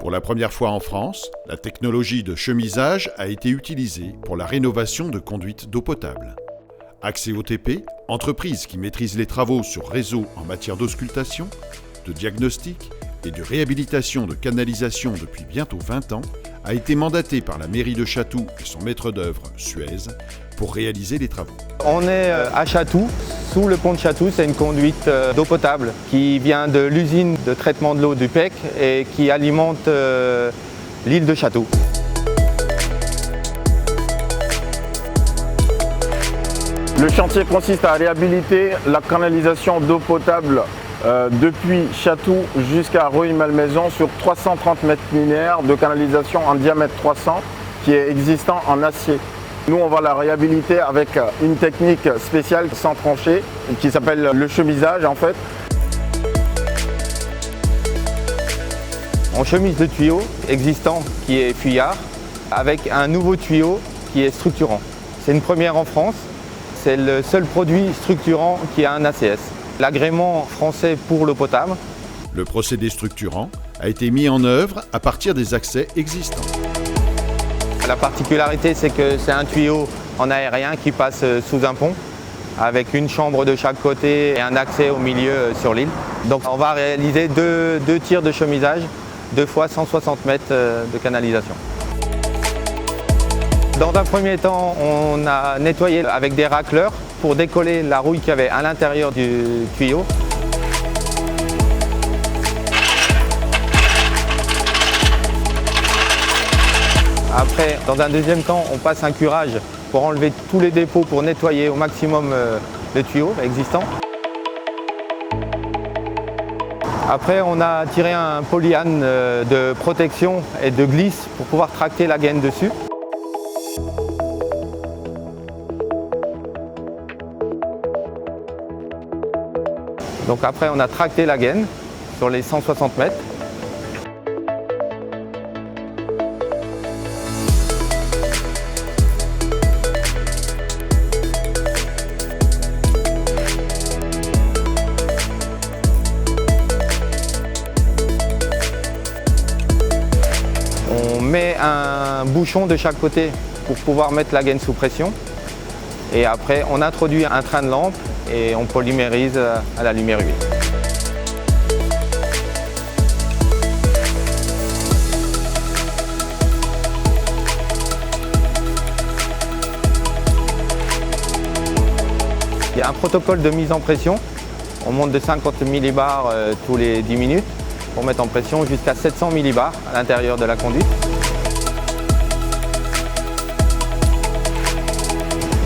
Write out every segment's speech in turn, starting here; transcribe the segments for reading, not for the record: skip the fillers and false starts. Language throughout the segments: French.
Pour la première fois en France, la technologie de chemisage a été utilisée pour la rénovation de conduites d'eau potable. Axéo-TP, entreprise qui maîtrise les travaux sur réseau en matière d'auscultation, de diagnostic et de réhabilitation de canalisation depuis bientôt 20 ans, a été mandatée par la mairie de Chatou et son maître d'œuvre, Suez, pour réaliser les travaux. On est à Chatou, sous le pont de Chatou, c'est une conduite d'eau potable qui vient de l'usine de traitement de l'eau du PEC et qui alimente l'île de Chatou. Le chantier consiste à réhabiliter la canalisation d'eau potable depuis Chatou jusqu'à Rueil-Malmaison sur 330 mètres linéaires de canalisation en diamètre 300 qui est existant en acier. Nous, on va la réhabiliter avec une technique spéciale sans trancher qui s'appelle le chemisage en fait. On chemise le tuyau existant qui est fuyard avec un nouveau tuyau qui est structurant. C'est une première en France, c'est le seul produit structurant qui a un ACS. L'agrément français pour l'eau potable. Le procédé structurant a été mis en œuvre à partir des accès existants. La particularité, c'est que c'est un tuyau en aérien qui passe sous un pont avec une chambre de chaque côté et un accès au milieu sur l'île. Donc on va réaliser deux tirs de chemisage, 2 fois 160 mètres de canalisation. Dans un premier temps, on a nettoyé avec des racleurs pour décoller la rouille qu'il y avait à l'intérieur du tuyau. Après, dans un deuxième temps, on passe un curage pour enlever tous les dépôts, pour nettoyer au maximum le tuyau existant. Après, on a tiré un polyane de protection et de glisse pour pouvoir tracter la gaine dessus. Donc après, on a tracté la gaine sur les 160 mètres. On met un bouchon de chaque côté pour pouvoir mettre la gaine sous pression. Et après, on introduit un train de lampe et on polymérise à la lumière UV. Il y a un protocole de mise en pression. On monte de 50 millibars tous les 10 minutes pour mettre en pression jusqu'à 700 millibars à l'intérieur de la conduite.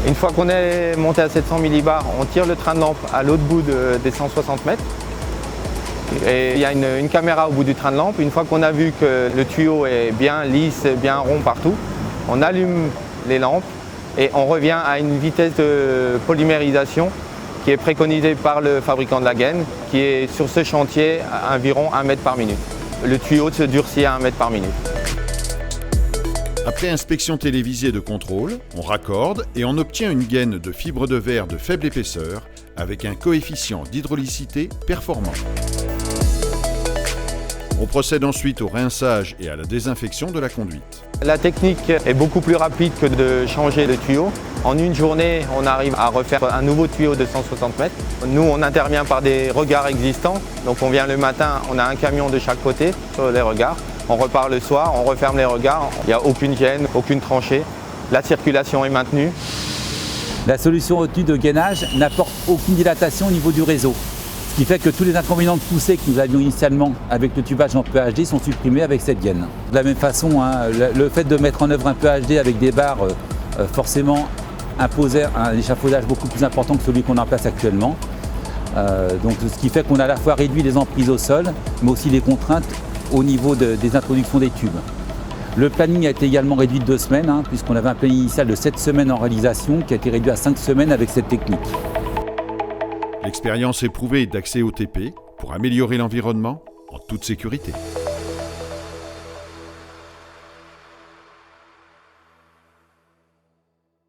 Une fois qu'on est monté à 700 millibars, on tire le train de lampe à l'autre bout des 160 mètres. Et il y a une caméra au bout du train de lampe. Une fois qu'on a vu que le tuyau est bien lisse, bien rond partout, on allume les lampes et on revient à une vitesse de polymérisation qui est préconisée par le fabricant de la gaine, qui est sur ce chantier à environ 1 mètre par minute. Le tuyau se durcit à 1 mètre par minute. Après inspection télévisée de contrôle, on raccorde et on obtient une gaine de fibre de verre de faible épaisseur avec un coefficient d'hydraulicité performant. On procède ensuite au rinçage et à la désinfection de la conduite. La technique est beaucoup plus rapide que de changer de tuyau. En une journée, on arrive à refaire un nouveau tuyau de 160 mètres. Nous, on intervient par des regards existants. Donc on vient le matin, on a un camion de chaque côté sur les regards. On repart le soir, on referme les regards. Il n'y a aucune gêne, aucune tranchée. La circulation est maintenue. La solution retenue de gainage n'apporte aucune dilatation au niveau du réseau. Ce qui fait que tous les inconvénients de poussée que nous avions initialement avec le tubage en PHD sont supprimés avec cette gaine. De la même façon, le fait de mettre en œuvre un PHD avec des barres forcément imposait un échafaudage beaucoup plus important que celui qu'on a en place actuellement. Donc, ce qui fait qu'on a à la fois réduit les emprises au sol, mais aussi les contraintes au niveau des introductions des tubes. Le planning a été également réduit de 2 semaines, puisqu'on avait un planning initial de 7 semaines en réalisation qui a été réduit à 5 semaines avec cette technique. L'expérience éprouvée d'Axéo-TP pour améliorer l'environnement en toute sécurité.